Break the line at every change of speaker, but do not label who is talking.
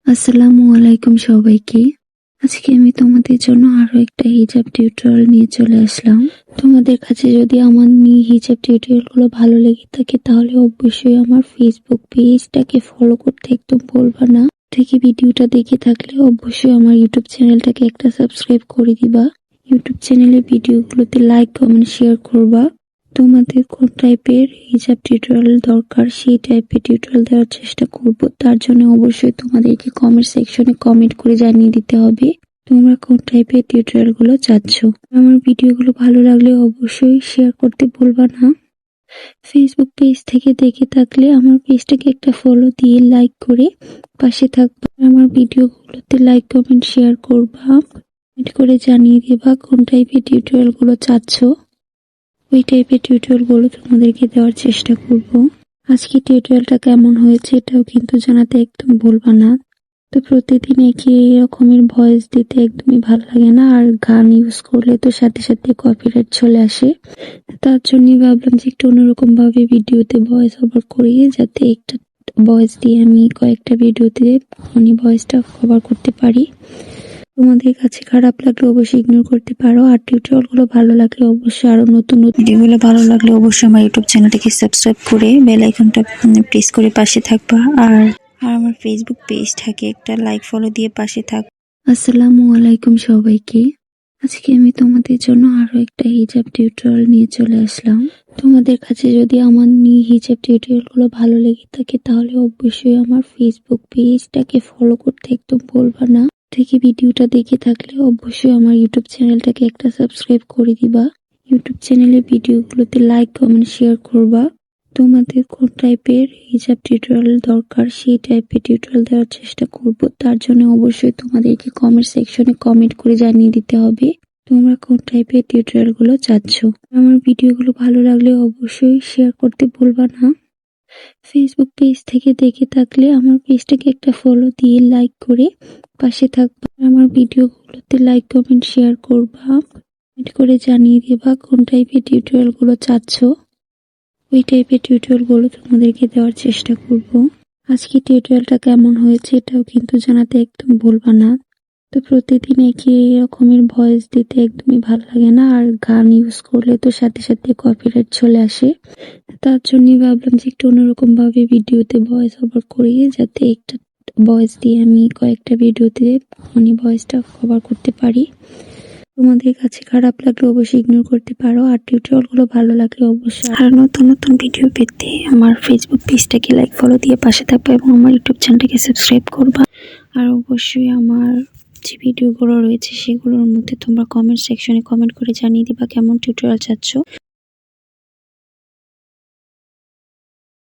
আসসালামু আলাইকুম সবাইকে। আজকে আমি তোমাদের জন্য আরো একটা হিজাব টিউটোরিয়াল নিয়ে চলে আসলাম। তোমাদের কাছে যদি আমার হিজাব টিউটোরিয়াল গুলো ভালো লেগে থাকে তাহলে অবশ্যই আমার ফেসবুক পেজটাকে ফলো করতে একদম ভুলবা না। থেকে ভিডিওটা দেখে থাকলে অবশ্যই আমার ইউটিউব চ্যানেলটাকে একটা সাবস্ক্রাইব করে দিবা। ইউটিউব চ্যানেলের ভিডিওগুলোতে লাইক কমেন্ট শেয়ার করবা। তোমাদের কোন টাইপের হিজাব টিউটোরিয়াল দরকার সেই টাইপের টিউটোরিয়াল দেওয়ার চেষ্টা করব। তার জন্য অবশ্যই তোমাদেরকে কমেন্ট সেকশনে কমেন্ট করে জানিয়ে দিতে হবে তোমরা কোন টাইপের টিউটোরিয়াল গুলো চাচ্ছ। আমার ভিডিওগুলো ভালো লাগলে অবশ্যই শেয়ার করতে ভুলবা না। ফেসবুক পেজ থেকে দেখে থাকলে আমার পেজটাকে একটা ফলো দিয়ে লাইক করে পাশে থাকবা। আমার ভিডিওগুলোতে লাইক কমেন্ট শেয়ার করবা, কমেন্ট করে জানিয়ে দিবা কোন টাইপের টিউটোরিয়াল গুলো চাচ্ছ। ওই টাইপের টিউটোরিয়াল গুলো তোমাদেরকে দেওয়ার চেষ্টা করব। আজকে টিউটোরিয়ালটা কেমন হয়েছে এটাও কিন্তু জানাতে একদম ভুলবা না। তো প্রতিদিন একই রকমের ভয়েস দিতে একদমই ভালো লাগে না, আর গান ইউজ করলে তো সাথে সাথে কপিরাইট চলে আসে। তার জন্যই ভাবলাম যে একটু অন্যরকম ভাবে ভিডিওতে ভয়েস ওভার করি, যাতে একটা ভয়েস দিয়ে আমি কয়েকটা ভিডিওতে ভয়েসটা কভার করতে পারি। তোমাদের কাছে খারাপ লাগলে অবশ্যই ইগনোর করতে পারো। আর টিউটোরিয়াল গুলো ভালো লাগলে অবশ্যই আরো নতুন নতুন ভিডিওগুলো ভালো লাগলে অবশ্যই আমার ইউটিউব চ্যানেলটাকে সাবস্ক্রাইব করে বেল আইকনটা প্রেস করে পাশে থাকবা। আর আমার ফেসবুক পেজটাকে একটা লাইক ফলো দিয়ে পাশে থাক। আসসালামু আলাইকুম সবাইকে। আজকে আমি তোমাদের জন্য আরো একটা হিজাব টিউটোরিয়াল নিয়ে চলে আসলাম। তোমাদের কাছে যদি আমার হিজাব টিউটোরিয়াল গুলো ভালো লেগে থাকে তাহলে অবশ্যই আমার ফেসবুক পেজটাকে ফলো করতে একদম ভুলবা না। থেকে ভিডিওটা দেখে থাকলে অবশ্যই আমার ইউটিউব চ্যানেলটাকে একটা সাবস্ক্রাইব করে দিবা। ইউটিউব চ্যানেলের ভিডিওগুলোতে লাইক কমেন্ট শেয়ার করবা। তোমাদের কোন টাইপের হিজাব টিউটোরিয়াল দরকার সেই টাইপের টিউটোরিয়াল দেওয়ার চেষ্টা করব। তার জন্য অবশ্যই তোমাদেরকে কমেন্ট সেকশনে কমেন্ট করে জানিয়ে দিতে হবে তোমরা কোন টাইপের টিউটোরিয়াল গুলো চাচ্ছ। আমার ভিডিওগুলো ভালো লাগলে অবশ্যই শেয়ার করতে ভুলবা না। ফেসবুক পেজ থেকে দেখে থাকলে আমার পেজটাকে একটা ফলো দিয়ে লাইক করে পাশে থাকবা। আমার ভিডিওগুলোতে লাইক কমেন্ট শেয়ার করবা, কমেন্ট করে জানিয়ে দিবা কোন টাইপের টিউটোরিয়াল গুলো চাচ্ছ। ওই টাইপের টিউটোরিয়াল গুলো তোমাদেরকে দেওয়ার চেষ্টা করব। আজকে টিউটোরিয়ালটা কেমন হয়েছে এটাও কিন্তু জানাতে একদম ভুলবা না। তো প্রতিদিন একই রকমের ভয়েস দিতে একদমই ভালো লাগে না, আর গান ইউজ করলে তো সাথে সাথে কপিরাইট চলে আসে। তার জন্যই ভাবলাম যে একটু অন্যরকম ভাবে ভিডিওতে ভয়েস ওভার করি, যাতে একটা ভয়েস দিয়ে আমি কয়েকটা ভিডিওতে ভয়েসটা কভার করতে পারি। তোমাদের কাছে খারাপ লাগলে অবশ্যই ইগনোর করতে পারো। আর টিউটোরিয়াল গুলো ভালো লাগলে অবশ্যই আর নতুন নতুন ভিডিও পেতে আমার ফেসবুক পেজটাকে লাইক ফলো দিয়ে পাশে থাকবে এবং আমার ইউটিউব চ্যানেলটাকে সাবস্ক্রাইব করবা। আর অবশ্যই আমার যে ভিডিওগুলো রয়েছে সেগুলোর মধ্যে তোমরা কমেন্ট সেকশনে কমেন্ট করে জানিয়ে দিবা কেমন টিউটোরিয়াল চাচ্ছ।